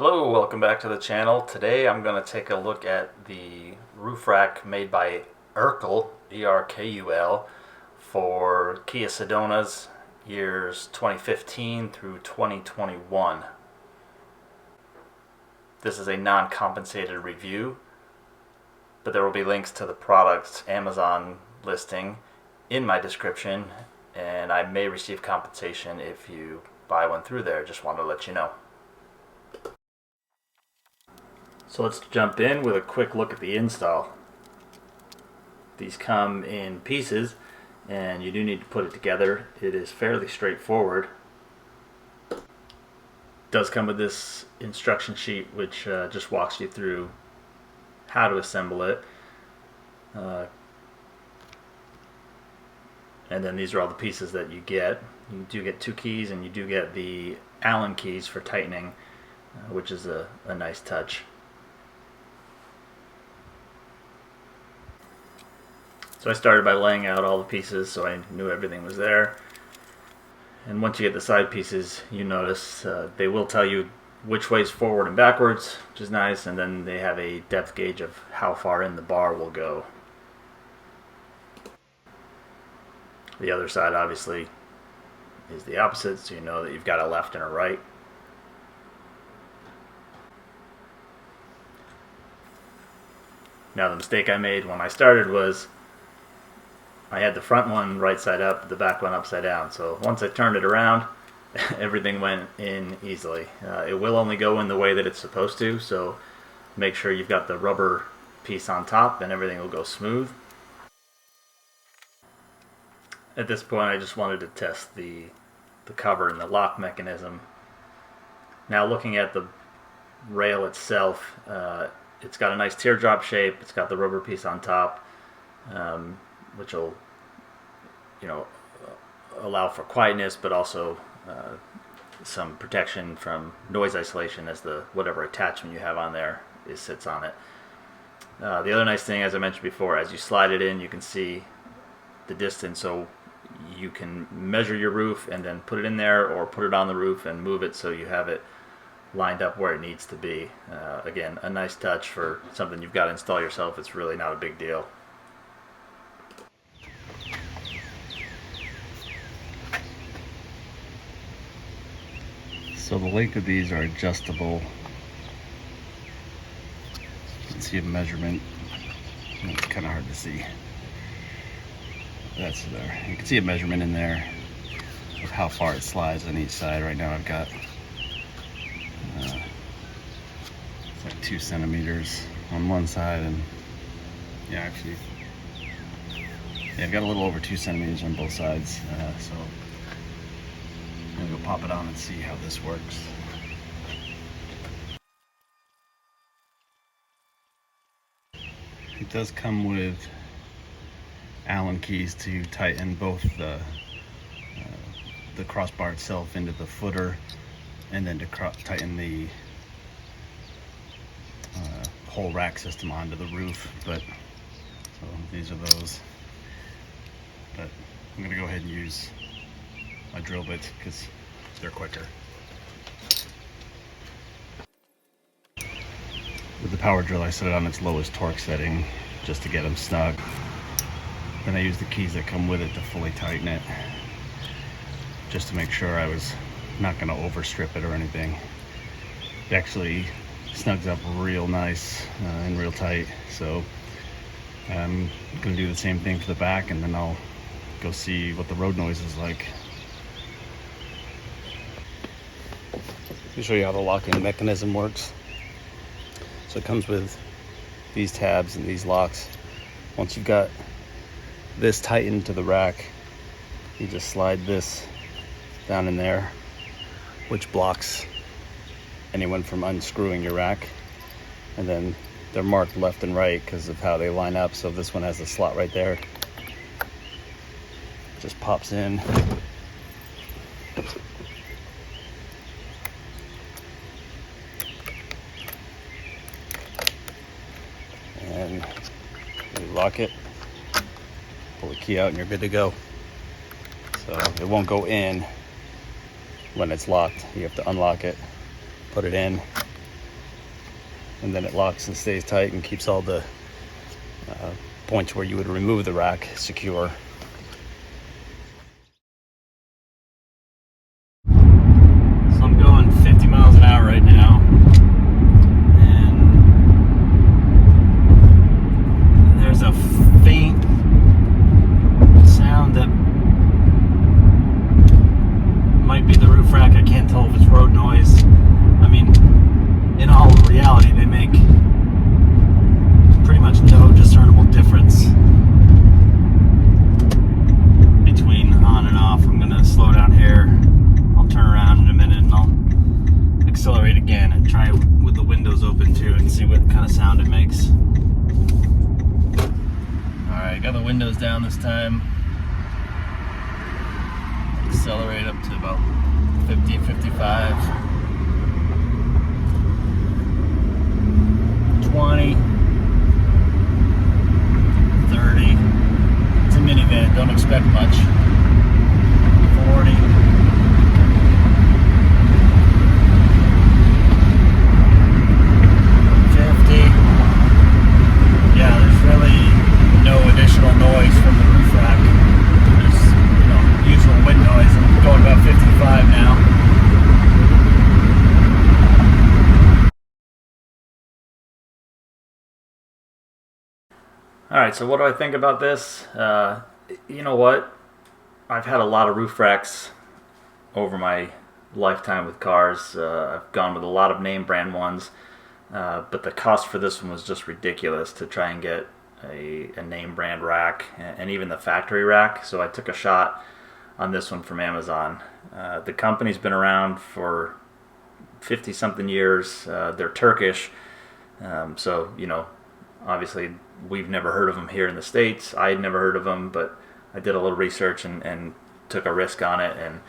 Hello, welcome back to the channel. Today I'm going to take a look at the roof rack made by Erkul, E-R-K-U-L, for Kia Sedonas years 2015 through 2021. This is a non-compensated review, but there will be links to the product's Amazon listing in my description, and I may receive compensation if you buy one through there. Just wanted to let you know. So let's jump in with a quick look at the install. These come in pieces and you do need to put it together. It is fairly straightforward. It does come with this instruction sheet which just walks you through how to assemble it. And then these are all the pieces that you get. You do get 2 keys and you do get the Allen keys for tightening, which is a nice touch. So I started by laying out all the pieces so I knew everything was there. And once you get the side pieces, you notice they will tell you which way is forward and backwards, which is nice, and then they have a depth gauge of how far in the bar will go. The other side obviously is the opposite, so you know that you've got a left and a right. Now the mistake I made when I started was I had the front one right side up, the back one upside down. So once I turned it around, everything went in easily. It will only go in the way that it's supposed to, so make sure you've got the rubber piece on top and everything will go smooth. At this point I just wanted to test the cover and the lock mechanism. Now looking at the rail itself, it's got a nice teardrop shape. It's got the rubber piece on top, which will, allow for quietness, but also some protection from noise isolation as the whatever attachment you have on there sits on it. The other nice thing, as I mentioned before, as you slide it in, you can see the distance, so you can measure your roof and then put it in there, or put it on the roof and move it so you have it lined up where it needs to be. Again, a nice touch for something you've got to install yourself. It's really not a big deal. So the length of these are adjustable. You can see a measurement. It's kind of hard to see. That's there. You can see a measurement in there of how far it slides on each side. Right now I've got it's like 2 centimeters on one side, and I've got a little over 2 centimeters on both sides. So I'm gonna go pop it on and see how this works. It does come with Allen keys to tighten both the crossbar itself into the footer, and then to tighten the whole rack system onto the roof. But so these are those. But I'm gonna go ahead and use my drill bits because they're quicker. With the power drill, I set it on its lowest torque setting just to get them snug. Then I use the keys that come with it to fully tighten it, just to make sure I was not going to overstrip it or anything. It actually snugs up real nice and real tight. So I'm going to do the same thing for the back, and then I'll go see what the road noise is like. Let me show you how the locking mechanism works. So it comes with these tabs and these locks. Once you've got this tightened to the rack, you just slide this down in there, which blocks anyone from unscrewing your rack. And then they're marked left and right because of how they line up. So this one has a slot right there. Just pops in. And you lock it, pull the key out, and you're good to go. So it won't go in when it's locked. You have to unlock it, put it in, and then it locks and stays tight and keeps all the points where you would remove the rack secure. So I'm going 50 miles an hour right now, and there's a faint sound that might be the roof rack. I can't tell if it's road noise. I mean, in all reality, they make pretty much no discernible difference between on and off. I'm gonna slow down here. I'll turn around in a minute and I'll accelerate again and try with the windows open too and see what kind of sound it makes. Alright, got the windows down this time. Accelerate up to about 50, 55, 20, 30. It's a minivan, don't expect much. 40. 50. Yeah, there's really no additional noise from the roof rack. There's, usual wind noise. I'm going about 55 now. Alright, so what do I think about this? You know what? I've had a lot of roof racks over my lifetime with cars. I've gone with a lot of name brand ones, but the cost for this one was just ridiculous to try and get a name brand rack and even the factory rack. So I took a shot on this one from Amazon. The company's been around for 50 something years. They're Turkish, so obviously we've never heard of them here in the States. I had never heard of them, but I did a little research and took a risk on it, and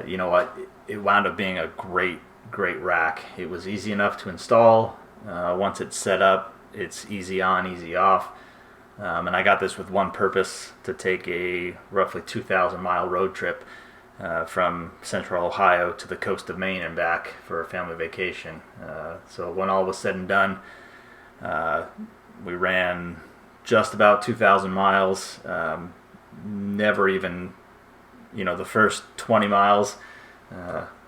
you know what, it wound up being a great rack. It was easy enough to install. Once it's set up, it's easy on, easy off. And I got this with one purpose: to take a roughly 2,000 mile road trip from central Ohio to the coast of Maine and back for a family vacation. So when all was said and done, we ran just about 2,000 miles. Never even, the first 20 miles,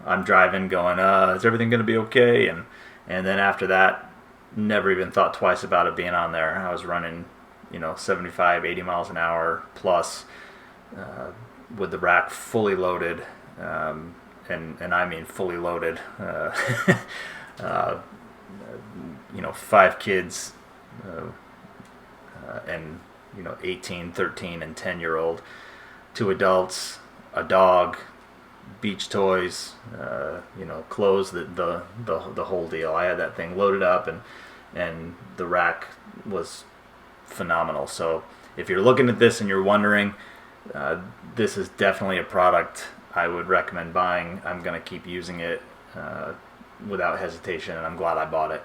I'm driving going, is everything going to be okay? And then after that, never even thought twice about it being on there. I was running 75, 80 miles an hour plus, with the rack fully loaded, and I mean fully loaded. 5 kids, and 18, 13, and 10-year-old, 2 adults, a dog, beach toys, clothes, the whole deal. I had that thing loaded up, and the rack was phenomenal. So if you're looking at this and you're wondering, this is definitely a product I would recommend buying. I'm going to keep using it without hesitation, and I'm glad I bought it.